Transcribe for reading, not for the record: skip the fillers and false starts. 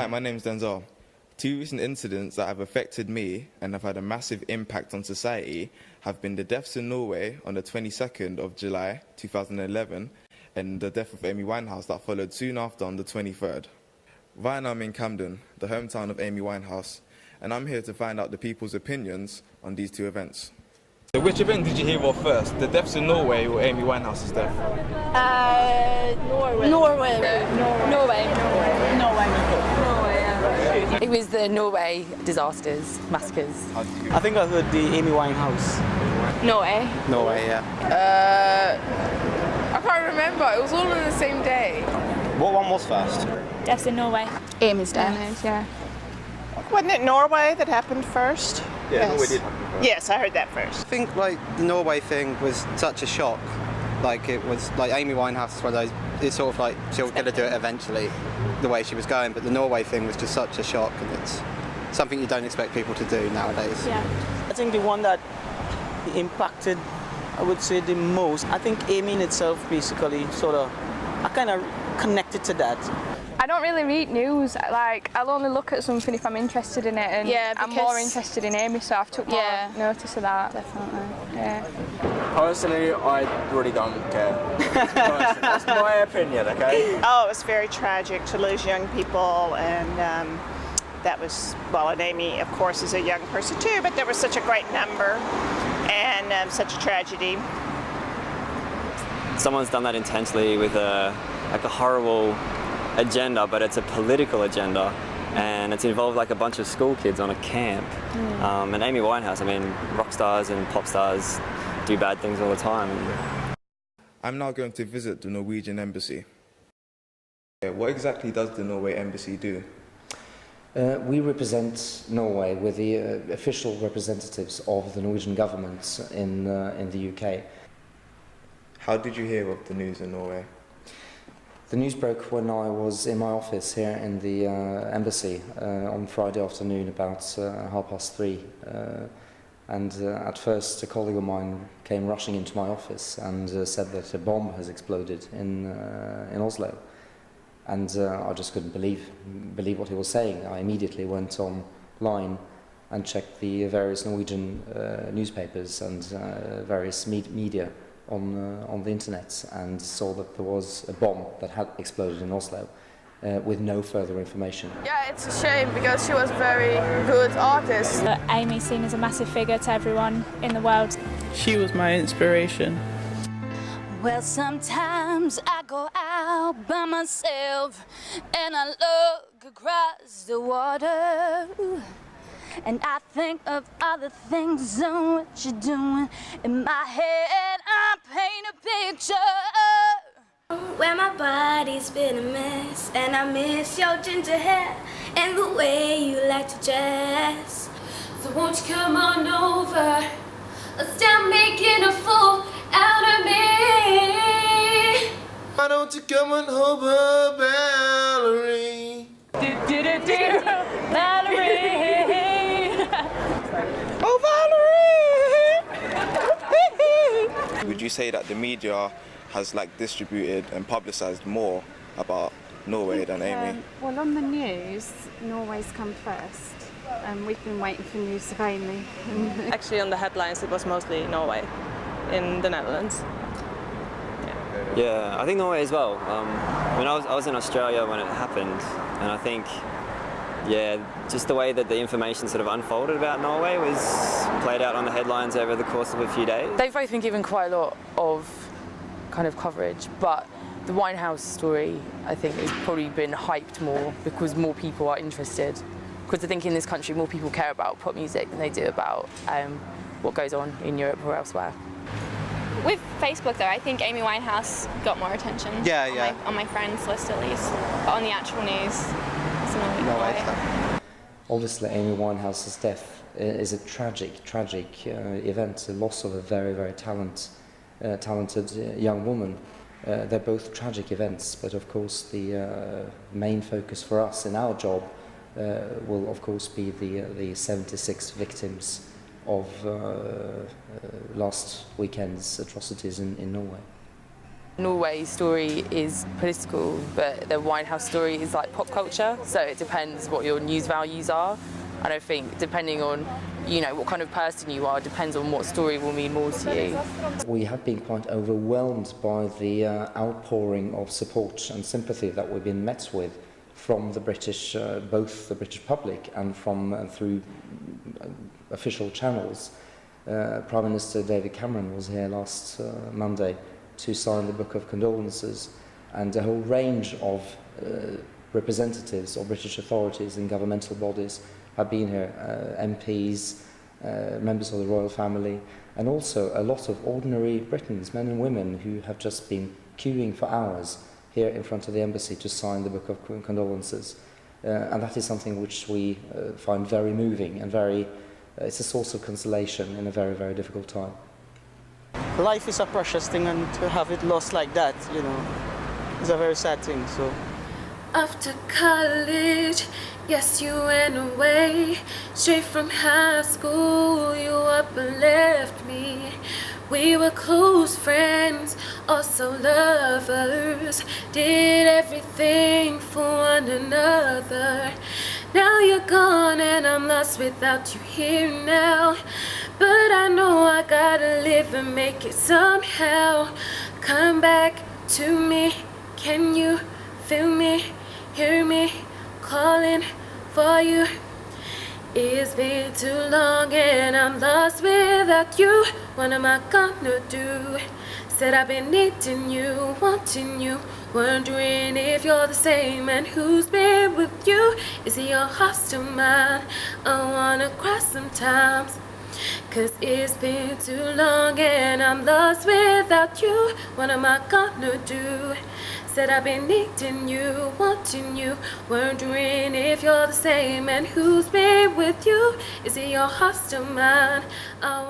Hi, my name's Denzel. Two recent incidents that have affected me and have had a massive impact on society have been the deaths in Norway on the 22nd of July 2011 and the death of Amy Winehouse that followed soon after on the 23rd. Right now I'm in Camden, the hometown of Amy Winehouse, and I'm here to find out the people's opinions on these two events. So which event did you hear of first, the deaths in Norway or Amy Winehouse's death? Norway. Yeah. It was the Norway disasters, massacres. I think I heard the Amy Winehouse. Norway. Norway, yeah. I can't remember. It was all on the same day. What one was first? Deaths in Norway. Amy's death. Yeah. Wasn't it Norway that happened first? Yeah, Norway did happen first. Yes, I heard that first. I think the Norway thing was such a shock. It was like Amy Winehouse was one of those. It's sort of like she was going to do it eventually, the way she was going. But the Norway thing was just such a shock, and it's something you don't expect people to do nowadays. Yeah. I think the one that impacted, I would say, the most. I think Amy in itself, basically, I kind of connected to that. I don't really read news. I'll only look at something if I'm interested in it, and I'm more interested in Amy, so I've took more notice of that. Definitely. Yeah. Personally, I really don't care. That's my opinion, okay? Oh, it was very tragic to lose young people, and that was, and Amy, of course, is a young person too, but there was such a great number and such a tragedy. Someone's done that intentionally with a horrible agenda, but it's a political agenda, and it's involved a bunch of school kids on a camp. And Amy Winehouse, rock stars and pop stars do bad things all the time. I'm now going to visit the Norwegian Embassy. What exactly does the Norway Embassy do? We represent Norway. We're the official representatives of the Norwegian government in the UK. How did you hear of the news in Norway? The news broke when I was in my office here in the embassy on Friday afternoon about 3:30. And at first a colleague of mine came rushing into my office and said that a bomb has exploded in Oslo. And I just couldn't believe what he was saying. I immediately went online and checked the various Norwegian newspapers and various media on the internet, and saw that there was a bomb that had exploded in Oslo with no further information. Yeah, it's a shame because she was a very good artist. Amy's seen as a massive figure to everyone in the world. She was my inspiration. Well, sometimes I go out by myself and I look across the water. And I think of all the things and what you're doing. In my head, I paint a picture where my body's been a mess, and I miss your ginger hair and the way you like to dress. So won't you come on over? Stop making a fool out of me. Why don't you come on over, Valerie? Valerie. Oh, Valerie! Would you say that the media has distributed and publicised more about Norway than Amy? Well, on the news, Norway's come first, and we've been waiting for news of Amy. Actually, on the headlines, it was mostly Norway in the Netherlands. Yeah, I think Norway as well. I was in Australia when it happened, and I think, just the way that the information sort of unfolded about Norway was played out on the headlines over the course of a few days. They've both been given quite a lot of kind of coverage, but the Winehouse story, I think, has probably been hyped more because more people are interested. Because I think in this country, more people care about pop music than they do about what goes on in Europe or elsewhere. With Facebook, though, I think Amy Winehouse got more attention. On my friends list, at least. But on the actual news, it's Norway. Obviously, Amy Winehouse's death is a tragic event, the loss of a very, very talented young woman. They're both tragic events, but of course the main focus for us in our job will of course be the 76 victims of last weekend's atrocities in Norway. Norway's story is political, but the Winehouse story is like pop culture, so it depends what your news values are. And I think depending on, what kind of person you are, depends on what story will mean more to you. We have been quite overwhelmed by the outpouring of support and sympathy that we've been met with from the British, both the British public and from through official channels. Prime Minister David Cameron was here last Monday to sign the Book of Condolences, and a whole range of representatives of British authorities and governmental bodies have been here, MPs, members of the royal family, and also a lot of ordinary Britons, men and women, who have just been queuing for hours here in front of the embassy to sign the Book of Condolences. And that is something which we find very moving and it's a source of consolation in a very, very difficult time. Life is a precious thing, and to have it lost like that, is a very sad thing. So. After college, yes, you went away. Straight from high school, you up and left me. We were close friends, also lovers. Did everything for one another. Now you're gone and I'm lost without you here now. But I know I gotta live and make it somehow. Come back to me, can you feel me? Hear me calling for you. It's been too long and I'm lost without you. What am I gonna do? Said I've been needing you, wanting you, wondering if you're the same and who's been with you. Is it your heart still mine? I wanna cry sometimes, 'cause it's been too long and I'm lost without you. What am I gonna do? Said I've been needing you, wanting you, wondering if you're the same and who's been with you. Is it your heart still mine? I